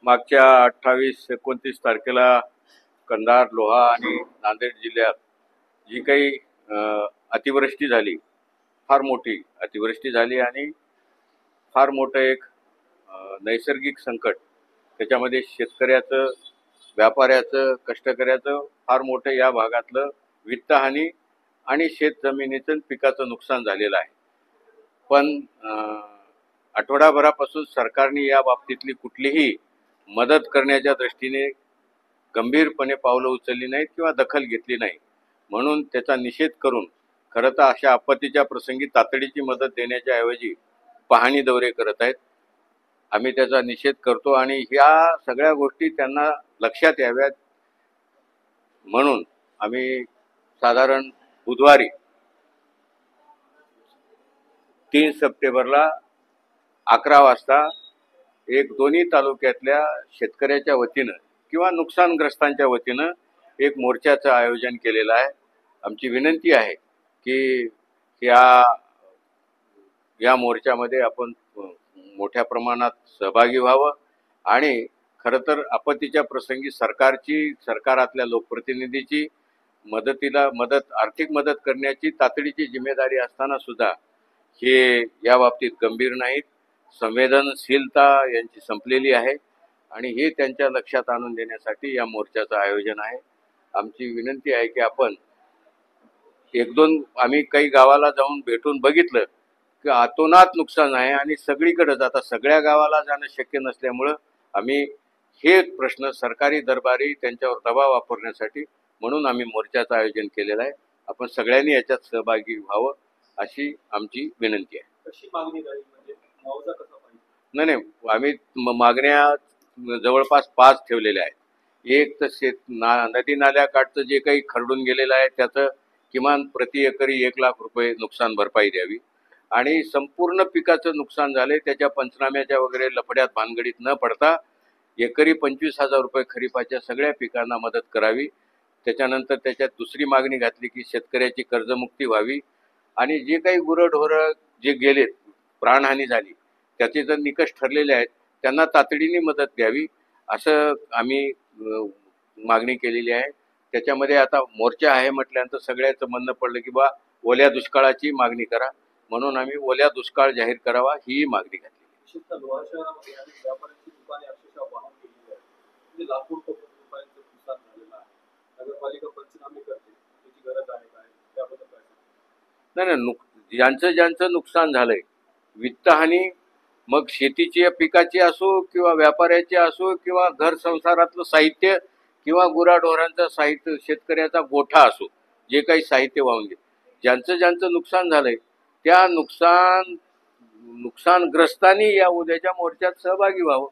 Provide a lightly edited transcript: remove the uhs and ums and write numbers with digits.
मागच्या 28-29 तारखेला कंधार, लोहा आणि नांदेड जिल्ह्यात जी काही अतिवृष्टी झाली, फार मोठी अतिवृष्टी झाली आणि फार मोठं एक नैसर्गिक संकट, त्याच्यामध्ये शेतकऱ्याचं, व्यापाऱ्याचं, कष्टकऱ्याचं फार मोठं या भागातलं वित्तहानी आणि शेत जमिनीचं पिकाचं नुकसान झालेलं आहे. पण आठवडाभरापासून सरकारने या बाबतीतली कुठलीही मदत करण्याच्या दृष्टीने गंभीरपणे पावलं उचलली नाहीत किंवा दखल घेतली नाही. म्हणून त्याचा निषेध करून खरं तर अशा आपत्तीच्या प्रसंगी तातडीची मदत देण्याच्या ऐवजी पाहणी दौरे करत आहेत. आम्ही त्याचा निषेध करतो आणि ह्या सगळ्या गोष्टी त्यांना लक्षात याव्यात म्हणून आम्ही साधारण बुधवारी 3 सप्टेंबरला 11 वाजता एक दोन्ही तालुक्यातल्या शेतकऱ्याच्या वतीनं किंवा नुकसानग्रस्तांच्या वतीनं एक मोर्चाचं आयोजन केलेलं आहे. आमची विनंती आहे की या मोर्चामध्ये आपण मोठ्या प्रमाणात सहभागी व्हावं आणि खरं तर आपत्तीच्या प्रसंगी सरकारातल्या लोकप्रतिनिधीची आर्थिक मदत करण्याची तातडीची जिम्मेदारी असताना सुद्धा हे या बाबतीत गंभीर नाहीत. संवेदनशीलता यांची संपलेली आहे आणि हे त्यांच्या लक्षात आणून देण्यासाठी या मोर्चाचं आयोजन आहे. आमची विनंती आहे की आपण आम्ही काही गावाला जाऊन भेटून बघितलं की अतोनात नुकसान आहे आणि सगळीकडेच आता सगळ्या गावाला जाणं शक्य नसल्यामुळं आम्ही हे प्रश्न सरकारी दरबारी त्यांच्यावर दबाव वापरण्यासाठी म्हणून आम्ही मोर्चाचं आयोजन केलेलं आहे. आपण सगळ्यांनी याच्यात सहभागी व्हावं अशी आमची विनंती आहे. कशी मागणी झाली म्हणजे मुआवजा कसा पाहिजे? नाही, आम्ही मागण्या जवळपास 5 ठेवलेल्या आहेत. एक तर नदी नाल्याकाठचं जे काही खरडून गेलेलं आहे त्याचं किमान प्रति एकरी 1 लाख रुपये नुकसान भरपाई द्यावी आणि संपूर्ण पिकाचं नुकसान झाले त्याच्या पंचनाम्याच्या वगैरे लफड्यात भानगडीत न पडता एकरी 25,000 रुपये खरीपाच्या सगळ्या पिकांना मदत करावी. त्याच्यानंतर त्याच्यात दुसरी मागणी घातली की शेतकऱ्याची कर्जमुक्ती व्हावी आणि जे काही गुरंढोरं जे गेलेत, प्राणहानी झाली, त्याचे जर निकष ठरलेले आहेत त्यांना तातडीने मदत द्यावी असं आम्ही मागणी केलेली आहे. त्याच्यामध्ये आता मोर्चा आहे म्हटल्यानंतर सगळ्याचं म्हणणं पडलं की बा ओल्या दुष्काळाची मागणी करा, म्हणून आम्ही ओल्या दुष्काळ जाहीर करावा ही मागणी घातली. विशेषतः लोहा शहरामध्ये आणि व्यापाऱ्यांची दुकाने अक्षरशः वाहून गेलेली आहेत. म्हणजे लाखो रुपयांचं नुकसान झालेलं आहे. नगरपालिका पंचनामे करते, त्याची गरज आहे काय त्याबद्दल काय? नाही, ज्यांचं नुकसान झालंय, वित्तहानी मग शेतीची पिकाची असो किंवा व्यापाऱ्याची असो किंवा घर संसारातलं साहित्य किंवा गुराढोरांचं साहित्य, शेतकऱ्याचा गोठा असो, जे काही साहित्य वाहून गेले, ज्यांचं नुकसान झालंय त्या नुकसानग्रस्तांनी या उद्याच्या मोर्चात सहभागी व्हावं.